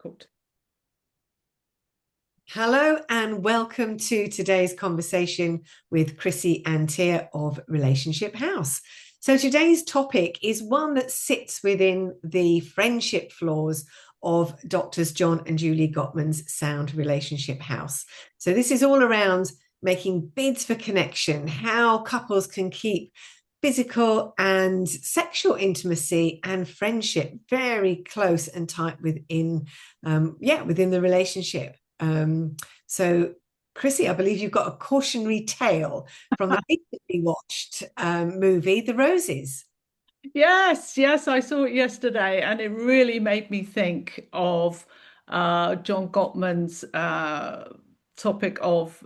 Cool. Hello and welcome to today's conversation with Chrissy and Thea of Relationship House. So today's topic is one that sits within the friendship flaws of Doctors John and Julie Gottman's Sound Relationship House. So this is all around making bids for connection, how couples can keep physical and sexual intimacy and friendship very close and tight within the relationship. So, Chrissy, I believe you've got a cautionary tale from the recently watched movie, The Roses. Yes, I saw it yesterday, and it really made me think of John Gottman's topic of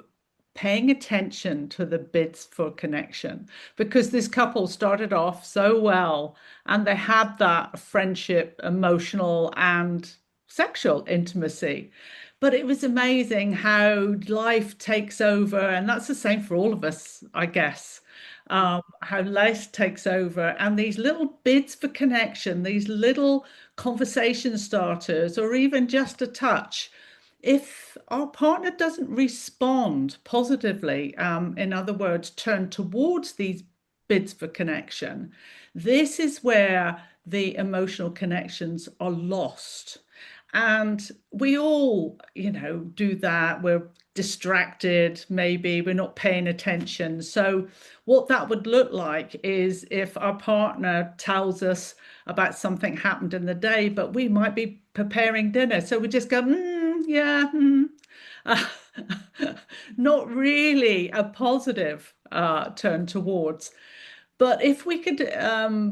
paying attention to the bids for connection, because this couple started off so well and they had that friendship, emotional and sexual intimacy. But it was amazing how life takes over, and that's the same for all of us, I guess. How life takes over, and these little bids for connection, these little conversation starters, or even just a touch, if our partner doesn't respond positively, in other words, turn towards these bids for connection, this is where the emotional connections are lost. And we all, do that. We're distracted, maybe we're not paying attention. So, what that would look like is if our partner tells us about something happened in the day, but we might be preparing dinner. So we just go, yeah, Uh, not really a positive turn towards. But if we could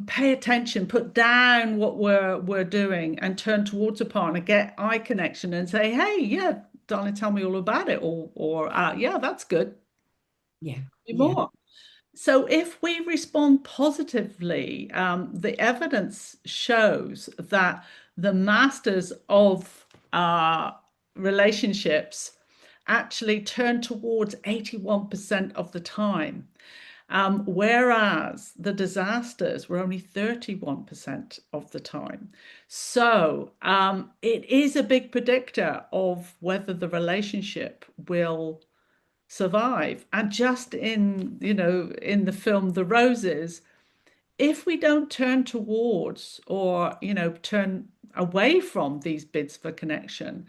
pay attention, put down what we're doing, and turn towards a partner, get eye connection, and say, "Hey, yeah, darling, tell me all about it," or "Yeah, that's good, Yeah, do yeah. more." So if we respond positively, the evidence shows that the masters of relationships actually turn towards 81% of the time. Whereas the disasters were only 31% of the time. So it is a big predictor of whether the relationship will survive. And just in the film The Roses, if we don't turn towards or, turn away from these bids for connection,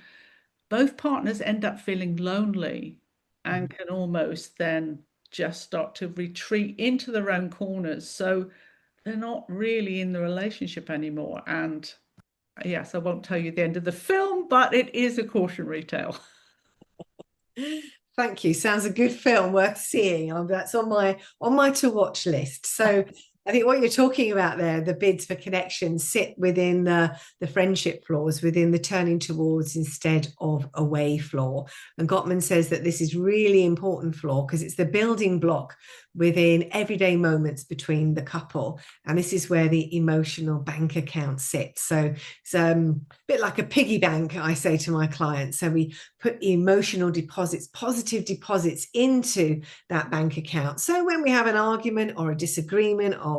both partners end up feeling lonely and can almost then just start to retreat into their own corners. So they're not really in the relationship anymore. And yes, I won't tell you the end of the film, but it is a cautionary tale. Thank you. Sounds a good film worth seeing. That's on my to watch list. So I think what you're talking about there, the bids for connection, sit within the friendship flaws, within the turning towards instead of away flaw. And Gottman says that this is really important flaw because it's the building block within everyday moments between the couple. And this is where the emotional bank account sits. So it's a bit like a piggy bank, I say to my clients. So we put emotional deposits, positive deposits into that bank account. So when we have an argument or a disagreement or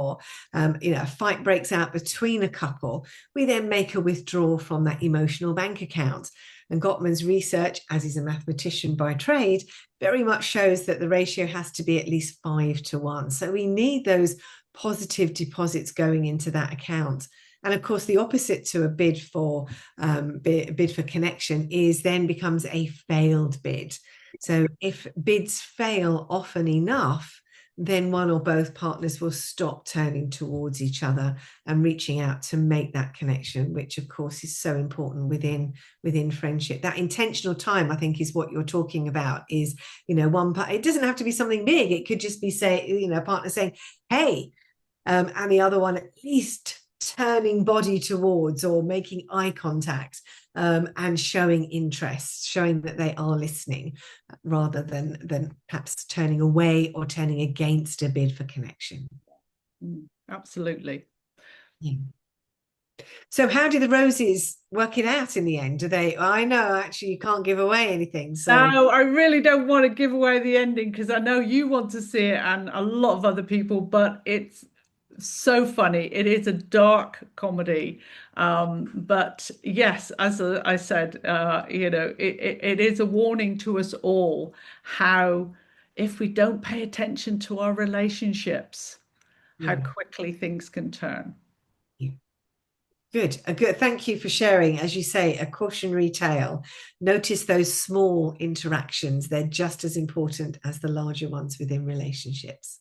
a fight breaks out between a couple, we then make a withdrawal from that emotional bank account. And Gottman's research, as he's a mathematician by trade, very much shows that the ratio has to be at least 5 to 1. So we need those positive deposits going into that account. And of course, the opposite to a bid for connection is then becomes a failed bid. So if bids fail often enough, then one or both partners will stop turning towards each other and reaching out to make that connection, which of course is so important within friendship. That intentional time, I think, is what you're talking about. Is one part. It doesn't have to be something big. It could just be a partner saying, "Hey," and the other one at least turning body towards or making eye contact, and showing interest, showing that they are listening rather than perhaps turning away or turning against a bid for connection. Absolutely. Yeah. So how do the roses work it out in the end? Do they? I know actually you can't give away anything. So No, I really don't want to give away the ending because I know you want to see it and a lot of other people, but it's so funny. It is a dark comedy. But yes, as I said, it is a warning to us all how if we don't pay attention to our relationships, how Yeah. quickly things can turn. Yeah. Good. A good. Thank you for sharing. As you say, a cautionary tale. Notice those small interactions. They're just as important as the larger ones within relationships.